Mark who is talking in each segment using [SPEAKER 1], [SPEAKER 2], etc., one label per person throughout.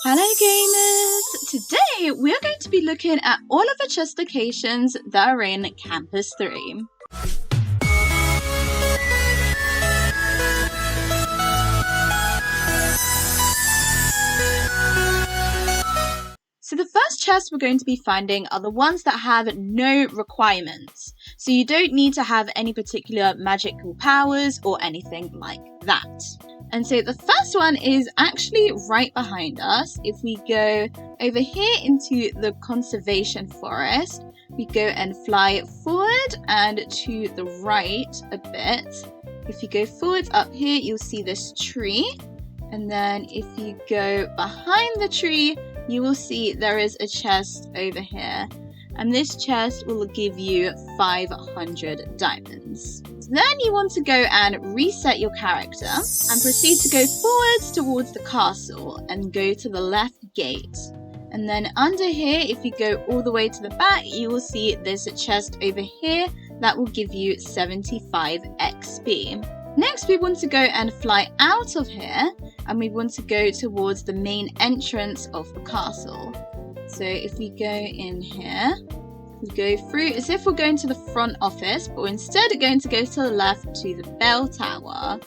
[SPEAKER 1] Hello gamers! Today we are going to be looking at all of the chest locations that are in Campus 3. So the first chests we're going to be finding are the ones that have no requirements. So you don't need to have any particular magical powers or anything like that. And so the first one is actually right behind us. If we go over here into the conservation forest, we go and fly forward and to the right a bit. If you go forward up here, you'll see this tree. And then if you go behind the tree, you will see there is a chest over here. And this chest will give you 500 diamonds. Then you want to go and reset your character and proceed to go forwards towards the castle and go to the left gate. And then under here, if you go all the way to the back, you will see there's a chest over here that will give you 75 XP. Next, we want to go and fly out of here and we want to go towards the main entrance of the castle. So if we go in here, we go through as if we're going to the front office, but we're instead going to go to the left to the bell tower.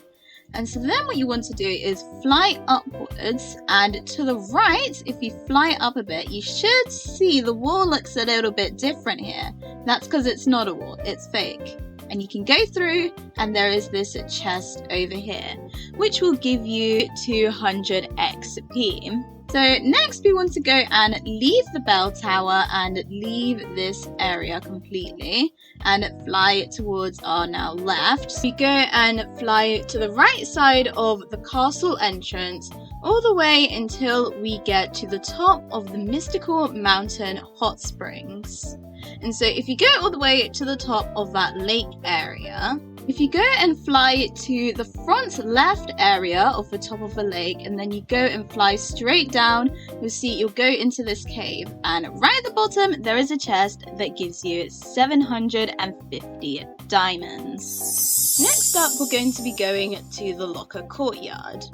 [SPEAKER 1] And so then what you want to do is fly upwards, and to the right, if you fly up a bit, you should see the wall looks a little bit different here. That's because it's not a wall, it's fake. And you can go through and there is this chest over here, which will give you 200 XP. So next we want to go and leave the bell tower and leave this area completely and fly towards our now left. We go and fly to the right side of the castle entrance all the way until we get to the top of the mystical mountain hot springs. And so if you go all the way to the top of that lake area, if you go and fly to the front left area of the top of the lake and then you go and fly straight down, you'll go into this cave, and right at the bottom there is a chest that gives you 750 diamonds. Next up we're going to be going to the locker courtyard.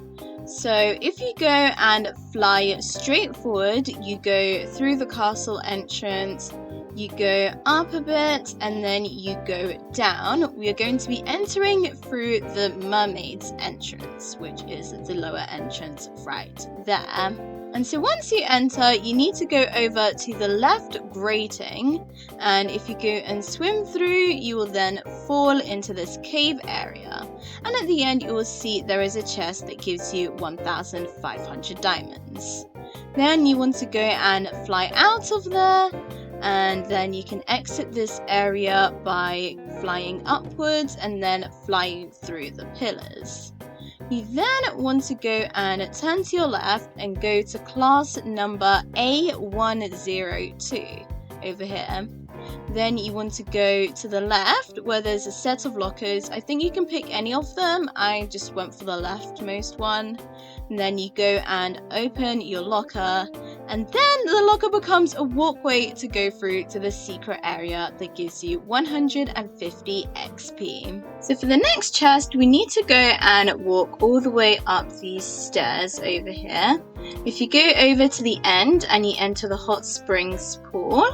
[SPEAKER 1] So if you go and fly straight forward, you go through the castle entrance, you go up a bit and then you go down. We are going to be entering through the mermaid's entrance, which is the lower entrance right there. And so once you enter, you need to go over to the left grating, and if you go and swim through, you will then fall into this cave area. And at the end, you will see there is a chest that gives you 1,500 diamonds. Then you want to go and fly out of there, and then you can exit this area by flying upwards and then flying through the pillars. You then want to go and turn to your left and go to class number A102 over here. Then you want to go to the left where there's a set of lockers. I think you can pick any of them. I just went for the leftmost one. And then you go and open your locker, and then the locker becomes a walkway to go through to the secret area that gives you 150 XP. So for the next chest, we need to go and walk all the way up these stairs over here. If you go over to the end and you enter the hot springs pool,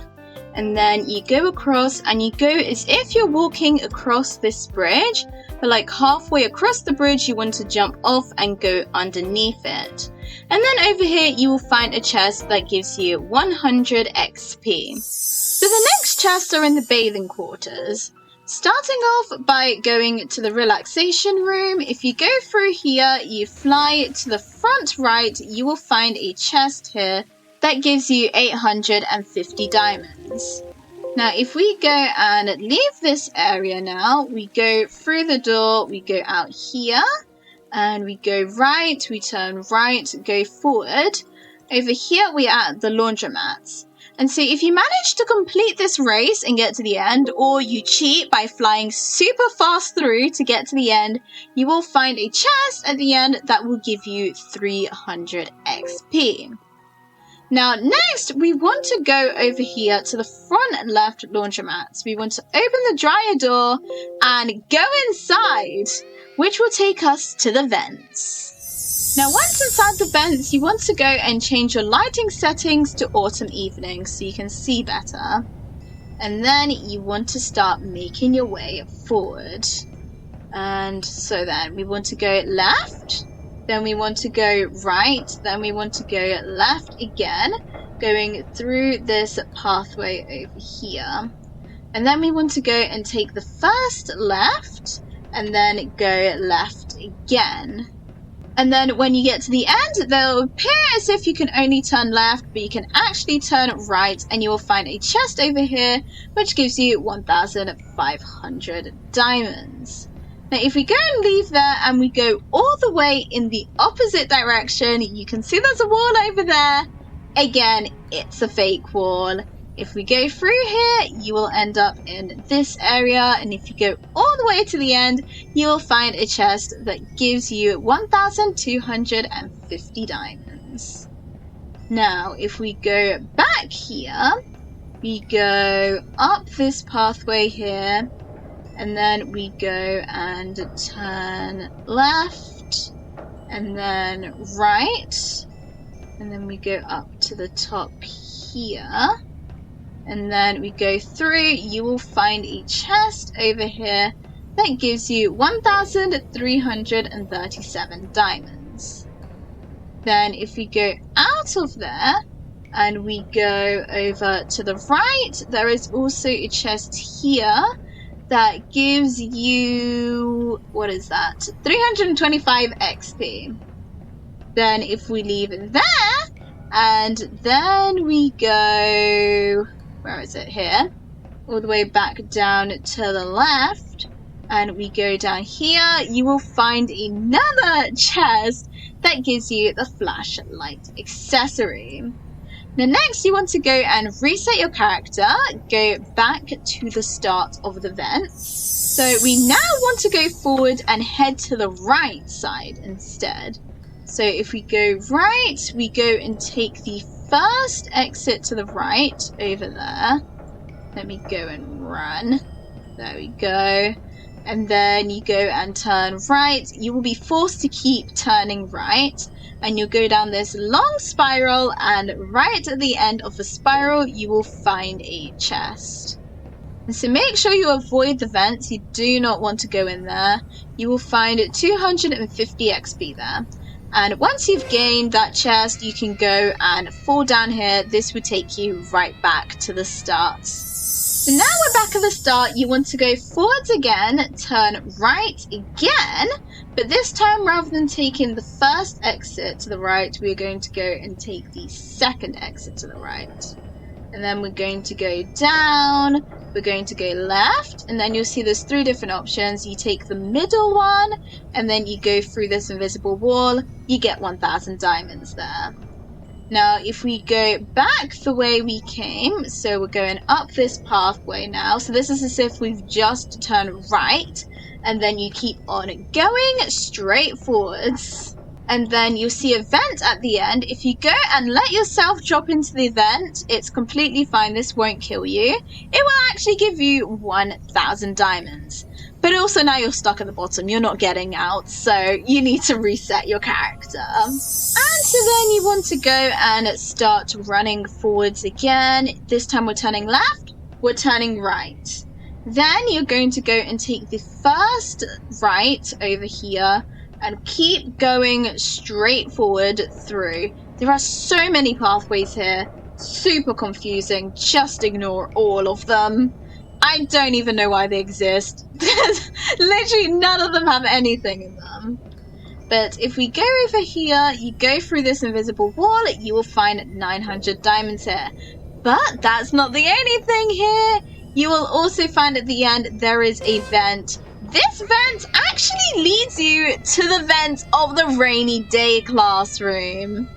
[SPEAKER 1] and then you go across and you go as if you're walking across this bridge, but like halfway across the bridge you want to jump off and go underneath it. And then over here you will find a chest that gives you 100 XP. So the next chests are in the bathing quarters. Starting off by going to the relaxation room, if you go through here, you fly to the front right, you will find a chest here that gives you 850 diamonds. Now if we go and leave this area now, we go through the door, we go out here, and we go right, we turn right, go forward. Over here we are at the laundromats. And so if you manage to complete this race and get to the end, or you cheat by flying super fast through to get to the end, you will find a chest at the end that will give you 300 XP. Now next, we want to go over here to the front left laundromats. We want to open the dryer door and go inside, which will take us to the vents. Now once inside the vents, you want to go and change your lighting settings to autumn evening so you can see better. And then you want to start making your way forward. And so then we want to go left, then we want to go right, then we want to go left again, going through this pathway over here. And then we want to go and take the first left, and then go left again. And then when you get to the end, they'll appear as if you can only turn left, but you can actually turn right, and you will find a chest over here, which gives you 1,500 diamonds. Now, if we go and leave there and we go all the way in the opposite direction, you can see there's a wall over there. Again, it's a fake wall. If we go through here, you will end up in this area, and if you go all the way to the end, you will find a chest that gives you 1,250 diamonds. Now, if we go back here, we go up this pathway here, and then we go and turn left, and then right, and then we go up to the top here. And then we go through, you will find a chest over here that gives you 1,337 diamonds. Then if we go out of there and we go over to the right, there is also a chest here that gives you, what is that? 325 XP. Then if we leave it there, and then we go, where is it here? All the way back down to the left, and we go down here, you will find another chest that gives you the flashlight accessory. Now next you want to go and reset your character, go back to the start of the vents. So we now want to go forward and head to the right side instead. So if we go right, we go and take the first exit to the right over there. Let me go and run. There we go. And then you go and turn right. You will be forced to keep turning right. And you'll go down this long spiral, and right at the end of the spiral, you will find a chest. And so make sure you avoid the vents. You do not want to go in there. You will find 250 XP there. And once you've gained that chest, you can go and fall down here. This will take you right back to the start. So now we're back at the start. You want to go forwards again, turn right again, but this time rather than taking the first exit to the right, we're going to go and take the second exit to the right. And then we're going to go down, we're going to go left, and then you'll see there's 3 different options. You take the middle one, and then you go through this invisible wall, you get 1,000 diamonds there. Now, if we go back the way we came, so we're going up this pathway now, so this is as if we've just turned right, and then you keep on going straight forwards. And then you'll see a vent at the end. If you go and let yourself drop into the vent, it's completely fine. This won't kill you. It will actually give you 1,000 diamonds. But also now you're stuck at the bottom. You're not getting out, so you need to reset your character. And so then you want to go and start running forwards again. This time we're turning left, we're turning right. Then you're going to go and take the first right over here, and keep going straight forward through. There are so many pathways here, super confusing, just ignore all of them. I don't even know why they exist. Literally none of them have anything in them. But if we go over here, you go through this invisible wall, you will find 900 diamonds here. But that's not the only thing here. You will also find at the end there is a vent. This vent actually leads you to the vent of the rainy day classroom.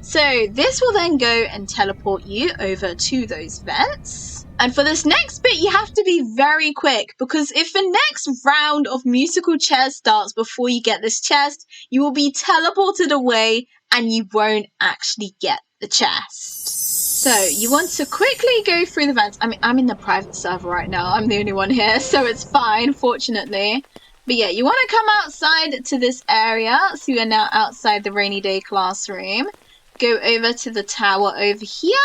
[SPEAKER 1] So this will then go and teleport you over to those vents. And for this next bit, you have to be very quick, because if the next round of musical chairs starts before you get this chest, you will be teleported away and you won't actually get the chest. So you want to quickly go through the vents. I mean, I'm in the private server right now. I'm the only one here, so it's fine, fortunately. But yeah, you want to come outside to this area. So we are now outside the rainy day classroom. Go over to the tower over here.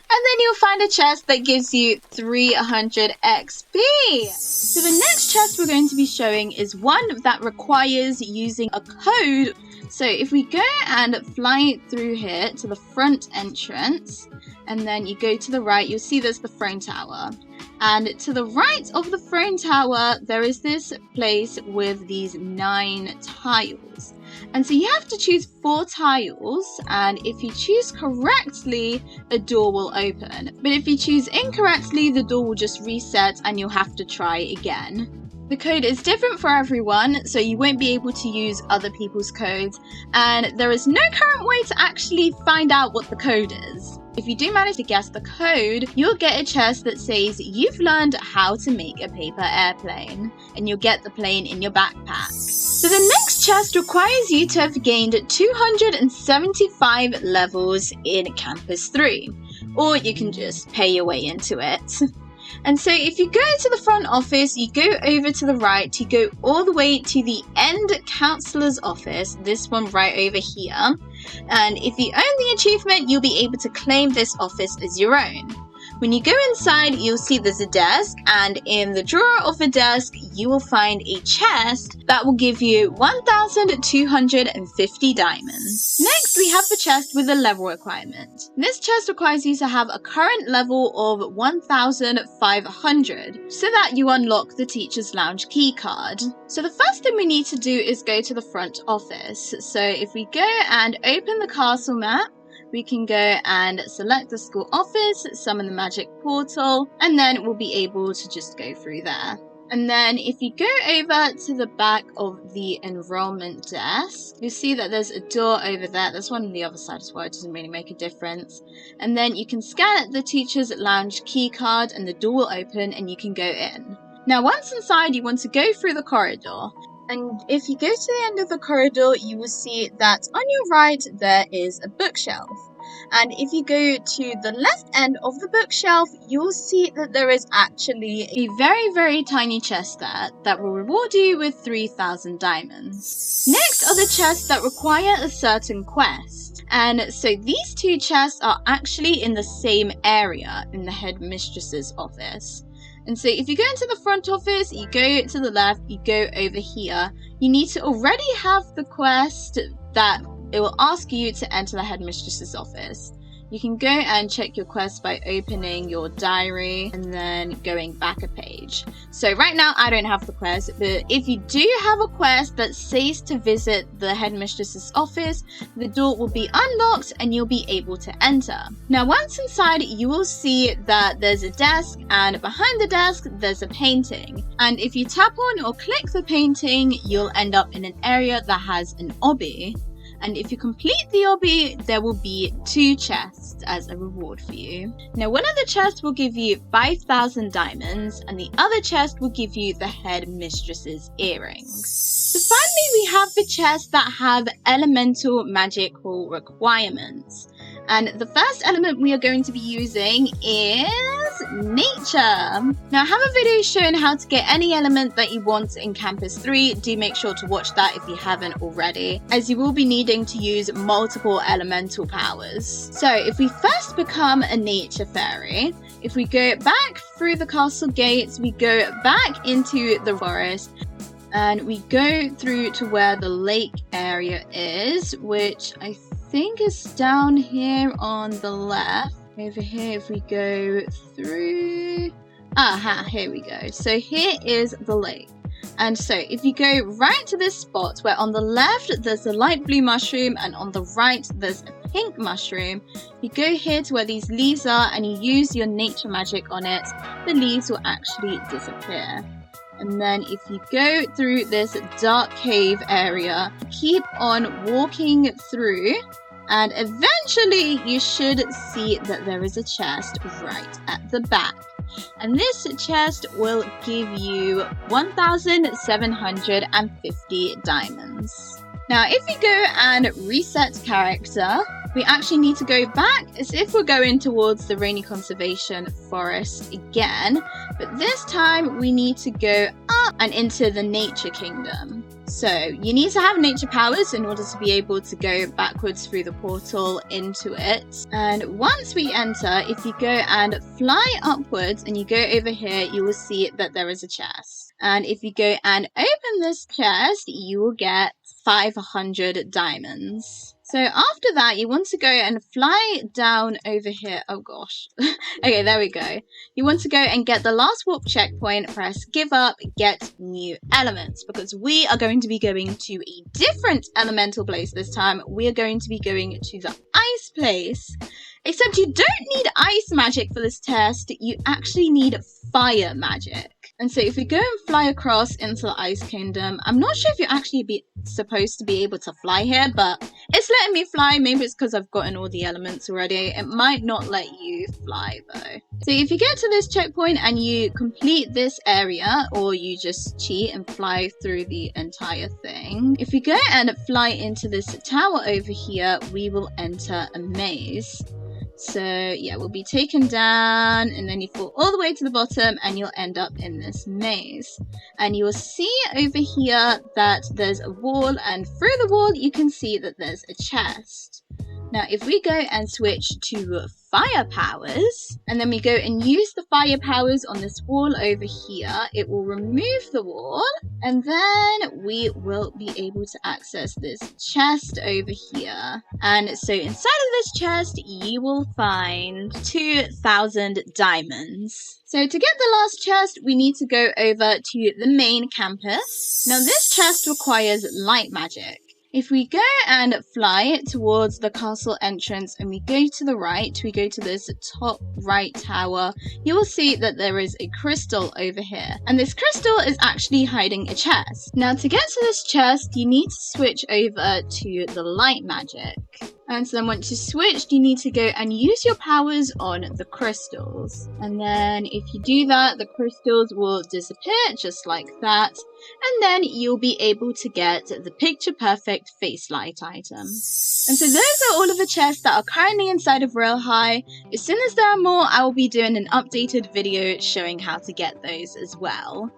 [SPEAKER 1] And then you'll find a chest that gives you 300 XP. So the next chest we're going to be showing is one that requires using a code. So if we go and fly through here to the front entrance, and then you go to the right, you'll see there's the throne tower. And to the right of the throne tower, there is this place with these 9 tiles. And so you have to choose 4 tiles, and if you choose correctly, a door will open. But if you choose incorrectly, the door will just reset and you'll have to try again. The code is different for everyone, so you won't be able to use other people's codes, and there is no current way to actually find out what the code is. If you do manage to guess the code, you'll get a chest that says you've learned how to make a paper airplane, and you'll get the plane in your backpack. So the next chest requires you to have gained 275 levels in Campus 3, or you can just pay your way into it. And so if you go to the front office, you go over to the right, you go all the way to the end counselor's office, this one right over here. And if you own the achievement, you'll be able to claim this office as your own. When you go inside, you'll see there's a desk, and in the drawer of the desk, you will find a chest that will give you 1,250 diamonds. Next, we have the chest with a level requirement. This chest requires you to have a current level of 1,500 so that you unlock the teacher's lounge key card. So the first thing we need to do is go to the front office. So if we go and open the castle map, we can go and select the school office, summon the magic portal, and then we'll be able to just go through there. And then if you go over to the back of the enrollment desk, you'll see that there's a door over there. There's one on the other side as well. It doesn't really make a difference. And then you can scan the teacher's lounge key card and the door will open and you can go in. Now, once inside, you want to go through the corridor. And if you go to the end of the corridor, you will see that on your right, there is a bookshelf. And if you go to the left end of the bookshelf, you'll see that there is actually a very, very tiny chest there that will reward you with 3,000 diamonds. Next are the chests that require a certain quest. And so these 2 chests are actually in the same area in the headmistress's office. And so if you go into the front office, you go to the left, you go over here, you need to already have the quest that it will ask you to enter the headmistress's office. You can go and check your quest by opening your diary and then going back a page. So right now I don't have the quest, but if you do have a quest that says to visit the headmistress's office, the door will be unlocked and you'll be able to enter. Now once inside, you will see that there's a desk, and behind the desk there's a painting. And if you tap on or click the painting, you'll end up in an area that has an obby. And if you complete the obby, there will be 2 chests as a reward for you. Now, one of the chests will give you 5,000 diamonds, and the other chest will give you the headmistress's earrings. So finally, we have the chests that have elemental magical requirements. And the first element we are going to be using is nature. Now, I have a video showing how to get any element that you want in Campus 3. Do make sure to watch that if you haven't already, as you will be needing to use multiple elemental powers. So if we first become a nature fairy, if we go back through the castle gates, we go back into the forest, and we go through to where the lake area is, which I think is down here on the left. Over here, if we go through, here we go. So here is the lake. And so if you go right to this spot where on the left there's a light blue mushroom and on the right there's a pink mushroom, you go here to where these leaves are and you use your nature magic on it, the leaves will actually disappear. And then if you go through this dark cave area, keep on walking through, and eventually you should see that there is a chest right at the back. And this chest will give you 1,750 diamonds. Now, if you go and reset character, we actually need to go back as if we're going towards the Rainy Conservation Forest again, but this time we need to go up and into the Nature Kingdom. So you need to have nature powers in order to be able to go backwards through the portal into it. And once we enter, if you go and fly upwards and you go over here, you will see that there is a chest. And if you go and open this chest, you will get 500 diamonds. So after that, you want to go and fly down over here. Oh gosh. Okay, there we go. You want to go and get the last warp checkpoint, press give up, get new elements, because we are going to be going to a different elemental place this time. We are going to be going to the ice place. Except you don't need ice magic for this test, you actually need fire magic. And so if we go and fly across into the Ice Kingdom, I'm not sure if you're actually supposed to be able to fly here, but it's letting me fly. Maybe it's because I've gotten all the elements already. It might not let you fly though. So if you get to this checkpoint and you complete this area, or you just cheat and fly through the entire thing, if we go and fly into this tower over here, we will enter a maze. So yeah, we'll be taken down and then you fall all the way to the bottom and you'll end up in this maze. And you will see over here that there's a wall, and through the wall you can see that there's a chest. Now if we go and switch to fire powers, and then we go and use the fire powers on this wall over here, it will remove the wall, and then we will be able to access this chest over here. And so inside of this chest, you will find 2,000 diamonds. So to get the last chest, we need to go over to the main campus. Now this chest requires light magic. If we go and fly towards the castle entrance and we go to the right, we go to this top right tower, you will see that there is a crystal over here. And this crystal is actually hiding a chest. Now to get to this chest, you need to switch over to the light magic. And so then once you switched, you need to go and use your powers on the crystals. And then if you do that, the crystals will disappear just like that. And then you'll be able to get the picture perfect face light item. And so those are all of the chests that are currently inside of Royale High. As soon as there are more, I will be doing an updated video showing how to get those as well.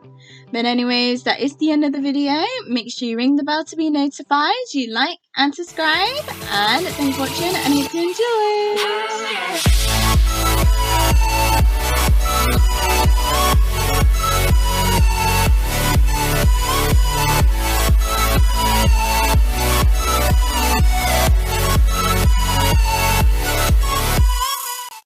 [SPEAKER 1] But anyways, that is the end of the video. Make sure you ring the bell to be notified, you like and subscribe, and thanks for watching and hope you enjoy.